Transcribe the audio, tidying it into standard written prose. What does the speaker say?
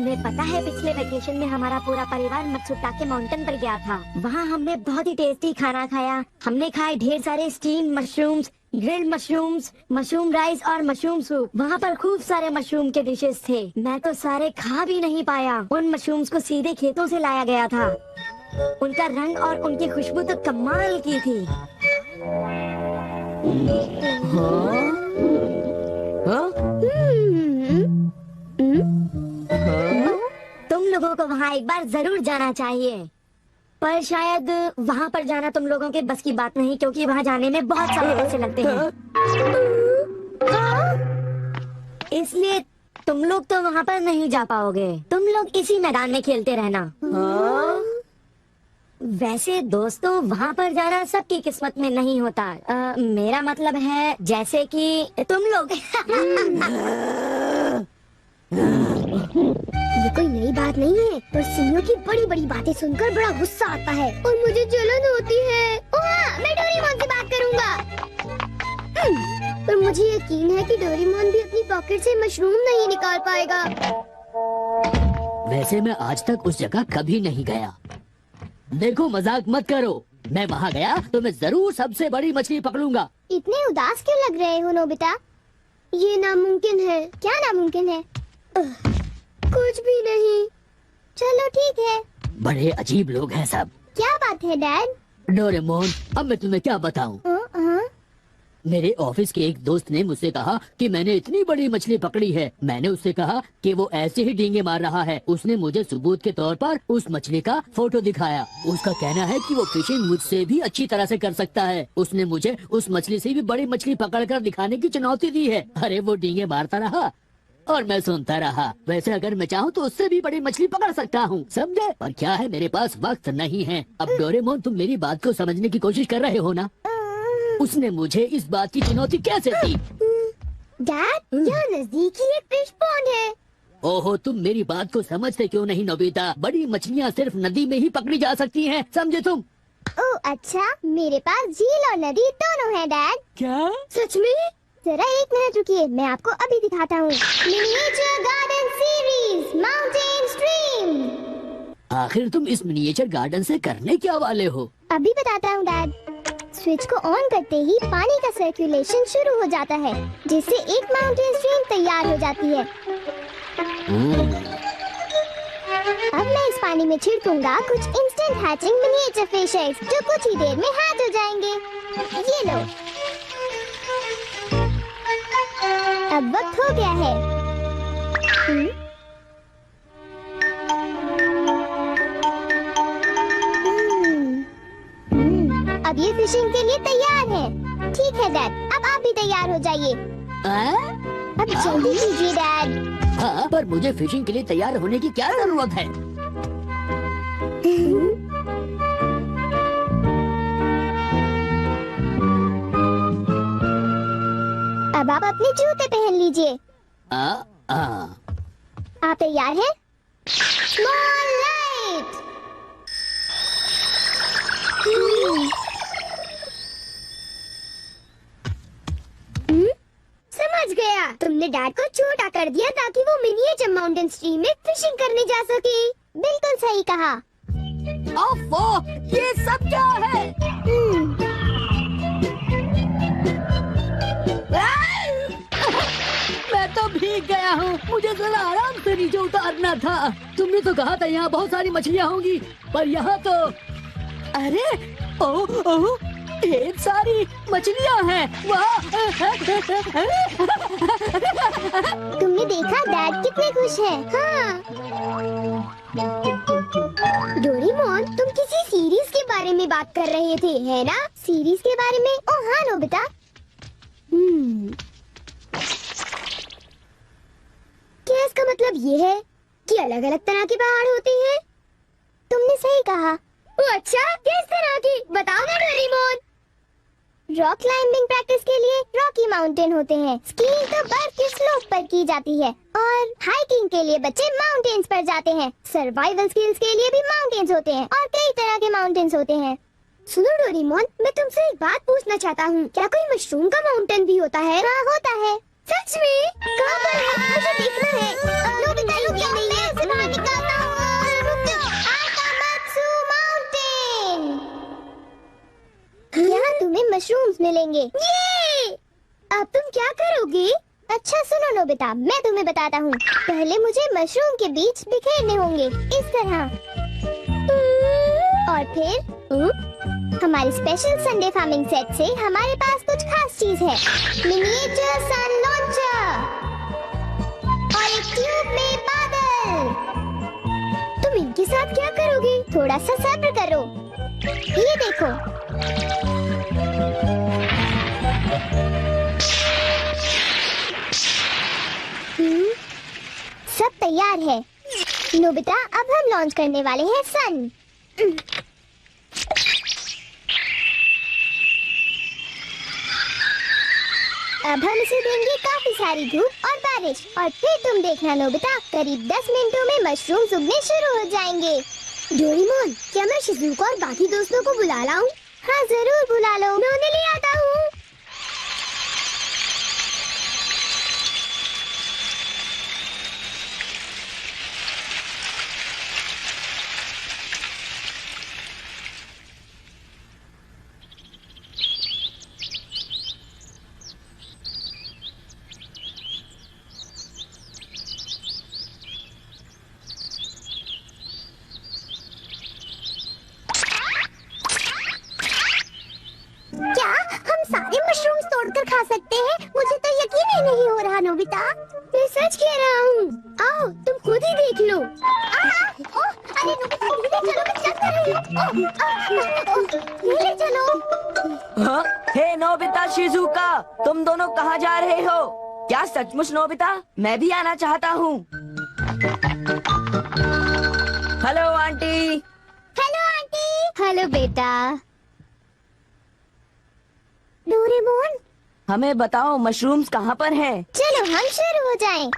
तुम्हें पता है पिछले वेकेशन में हमारा पूरा परिवार मत्सुटाके माउंटेन पर गया था। वहाँ हमने बहुत ही टेस्टी खाना खाया। हमने खाए ढेर सारे steam mushrooms, grilled mushrooms, mushroom rice और मशरूम सूप। वहाँ पर खूब सारे मशरूम के डिशेस थे। मैं तो सारे खा भी नहीं पाया। उन मशरूम्स को सीधे खेतों से लाया गया था। उनका रंग और उनकी खुशबू तो कमाल की थी। तुम लोगों को वहाँ एक बार जरूर जाना चाहिए, पर शायद वहाँ पर जाना तुम लोगों के बस की बात नहीं, क्योंकि वहाँ जाने में बहुत सारे पैसे लगते हैं। इसलिए तुम लोग तो वहाँ पर नहीं जा पाओगे। तुम लोग इसी मैदान में खेलते रहना। वैसे दोस्तों, वहाँ पर जाना सबकी किस्मत में नहीं होता। मेरा मतलब है जैसे कि तुम लोग। ये कोई नई बात नहीं है, पर सीनियों की बड़ी बड़ी बातें सुनकर बड़ा गुस्सा आता है और मुझे जलन होती है। ओह, मैं डोरेमोन से बात करूंगा। पर मुझे यकीन है कि डोरेमोन भी अपनी पॉकेट से मशरूम नहीं निकाल पाएगा। वैसे मैं आज तक उस जगह कभी नहीं गया। देखो, मजाक मत करो। मैं वहाँ गया तो मैं जरूर सबसे बड़ी मछली पकड़ूंगा। इतने उदास क्यों लग रहे हो नोबिता? ये नामुमकिन है। क्या नामुमकिन है? कुछ भी नहीं। चलो ठीक है। बड़े अजीब लोग हैं सब। क्या बात है डैड? डोरेमोन, अब मैं तुम्हें क्या बताऊं? मेरे ऑफिस के एक दोस्त ने मुझसे कहा कि मैंने इतनी बड़ी मछली पकड़ी है। मैंने उससे कहा कि वो ऐसे ही डींगे मार रहा है। उसने मुझे सबूत के तौर पर उस मछली का फोटो दिखाया। उसका कहना है कि वो फिशिंग मुझसे भी अच्छी तरह से कर सकता है। उसने मुझे उस मछली से भी बड़ी मछली पकड़कर दिखाने की चुनौती दी है। अरे वो डींगे मारता रहा और मैं सुनता रहा। वैसे अगर मैं चाहूँ तो उससे भी बड़ी मछली पकड़ सकता हूँ, समझे? पर क्या है, मेरे पास वक्त नहीं है। अब डोरेमोन, तुम मेरी बात को समझने की कोशिश कर रहे हो ना? उसने मुझे इस बात की चुनौती कैसे दी? डैड, यहाँ नजदीकी एक फिश पॉन्ड है। ओहो, तुम मेरी बात को समझते क्यों नहीं नोबिता? बड़ी मछलियाँ सिर्फ नदी में ही पकड़ी जा सकती हैं, समझे तुम? ओह अच्छा, मेरे पास झील और नदी दोनों है डैड। क्या? सच में? जरा एक मिनट रुकिए, मैं आपको अभी दिखाता हूँ। Miniature garden series mountain stream. आखिर तुम इस मिनिएचर गार्डन से करने क्या वाले हो? अभी बताता हूँ डैड। स्विच को ऑन करते ही पानी का सर्कुलेशन शुरू हो जाता है, जिससे एक माउंटेन स्ट्रीम तैयार हो जाती है। अब मैं इस पानी में छिड़कूंगा कुछ instant hatching miniature fish eggs, जो कुछ ही देर में हैच हो जाएंगे। ये लो, अब वक्त हो गया है। अब ये फिशिंग के लिए तैयार है। ठीक है डैड, अब आप भी तैयार हो जाइए। अब जल्दी कीजिए डैड। हाँ, पर मुझे फिशिंग के लिए तैयार होने की क्या जरूरत है? अब आप अपने जूते पहन लीजिए। आप तैयार हैं? Small light. समझ गया, तुमने डैड को छोटा कर दिया ताकि वो मिनिएचर माउंटेन स्ट्रीम में फिशिंग करने जा सके। बिल्कुल सही कहा। ओफो, ये सब क्या है? मैं तो भीग गया हूँ। मुझे जरा आराम से नीचे उतारना था। तुमने तो कहा था यहाँ बहुत सारी मछलियाँ होंगी, पर यहाँ तो अरे ओह, ढेर सारी मछलियाँ हैं। वाह! तुमने देखा डैड कितने खुश हैं। हाँ। डोरेमोन, तुम किसी सीरीज के बारे में बात कर रहे थे, है ना? सीरीज के बारे में? ओह हाँ नोबिता। क्या इसका मतलब ये है कि अलग अलग तरह के पहाड़ होते हैं? तुमने सही कहा। ओह अच्छा, किस तरह की? बताओ ना डोरेमोन। रॉक क्लाइंबिंग प्रैक्टिस के लिए रॉकी माउंटेन होते हैं। स्कीइंग तो बर्फ के स्लोप पर की जाती है और हाइकिंग के लिए बच्चे माउंटेन्स पर जाते हैं। सर्वाइवल स्किल्स के लिए भी माउंटेन्स होते हैं और कई तरह के माउंटेन्स होते हैं। सुनो डोरेमोन, मैं तुमसे एक बात पूछना चाहता हूँ। क्या कोई मशरूम का माउंटेन भी होता है? हाँ होता है। सच में? कहाँ पर है? मुझे देखना है। नोबिता, रुकिए, मैं उसे क्या करोगी? अच्छा सुनो नोबिता, मैं तुम्हें बताता हूँ। पहले मुझे मशरूम के बीज बिखेरने होंगे इस तरह, और फिर हमारी स्पेशल संडे फार्मिंग सेट से हमारे पास कुछ खास चीज है। मिनिएचर सन लॉन्चर और एक ट्यूब में बादल। तुम इनके साथ क्या करोगी? थोड़ा सा सब्र करो। ये देखो, सब तैयार है। नोबिता, अब हम लॉन्च करने वाले हैं सन। अब हम इसे देंगे काफी सारी धूप और बारिश, और फिर तुम देखना नोबिता, करीब 10 मिनटों में मशरूम उगने शुरू हो जाएंगे। डोरेमोन, क्या मैं शिज़ुका और बाकी दोस्तों को बुला लाऊं? हाँ जरूर बुला लो, मैं उन्हें ले आता हूँ। क्या हम सारे मशरूम्स तोड़कर खा सकते हैं? मुझे तो यकीन ही नहीं हो रहा नोबिता। मैं सच कह रहा हूँ। आओ तुम खुद ही देख लो। अरे नोबिता, धीरे चलो, मैं क्या कर रही हूँ? धीरे चलो। हाँ? हे नोबिता, शिजुका, तुम दोनों कहाँ जा रहे हो? क्या सचमुच नोबिता? मैं भी आना चाहता हूँ। Hello aunty. Hello aunty. Hello बेटा। डोरेमोन, हमें बताओ मशरूम्स कहाँ पर हैं? चलो हम शुरू हो जाएं।